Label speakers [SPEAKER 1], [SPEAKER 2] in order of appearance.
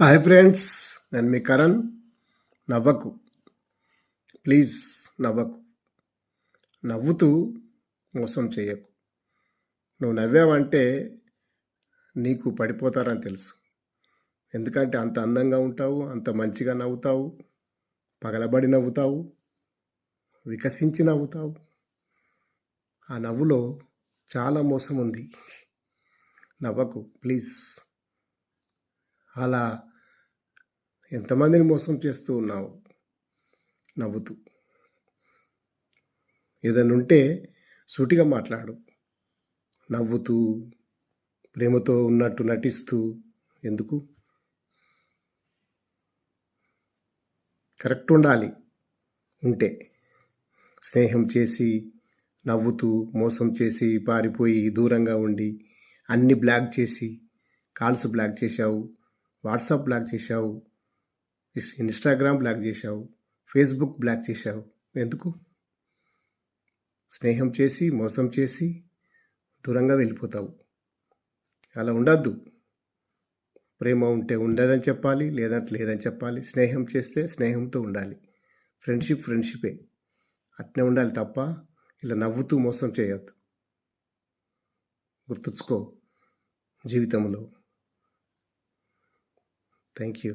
[SPEAKER 1] Hi friends, నేను మీ Karan. నవ్వకు, please నవ్వకు. నవ్వుతూ మోసం చేయకు. నువ్వు నవ్వావంటే నీకు పడిపోతారని తెలుసు. ఎందుకంటే అంత అందంగా ఉంటావు, అంత మంచిగా నవ్వుతావు, పగలబడి నవ్వుతావు, వికసించి నవ్వుతావు. ఆ నవ్వులో చాలా మోసం ఉంది. నవ్వకు ప్లీజ్. అలా ఎంతమందిని మోసం చేస్తూ ఉన్నావు నవ్వుతూ. ఏదైనా ఉంటే సూటిగా మాట్లాడు. నవ్వుతూ, ప్రేమతో ఉన్నట్టు నటిస్తూ ఎందుకు? కరెక్ట్ ఉండాలి. ఉంటే స్నేహం చేసి, నవ్వుతూ, మోసం చేసి, పారిపోయి, దూరంగా ఉండి, అన్ని బ్లాక్ చేసి, కాల్స్ బ్లాక్ చేశావు, వాట్సాప్ బ్లాక్ చేశావు, ఇన్స్టాగ్రామ్ బ్లాక్ చేశావు, ఫేస్బుక్ బ్లాక్ చేశావు. ఎందుకు? స్నేహం చేసి, మోసం చేసి, దూరంగా వెళ్ళిపోతావు. అలా ఉండద్దు. ప్రేమ ఉంటే ఉండదని చెప్పాలి, లేదంటే లేదని చెప్పాలి. స్నేహం చేస్తే స్నేహంతో ఉండాలి. ఫ్రెండ్షిపే అట్నే ఉండాలి తప్ప ఇలా నవ్వుతూ మోసం చేయొద్దు. గుర్తుంచుకో జీవితంలో. Thank you.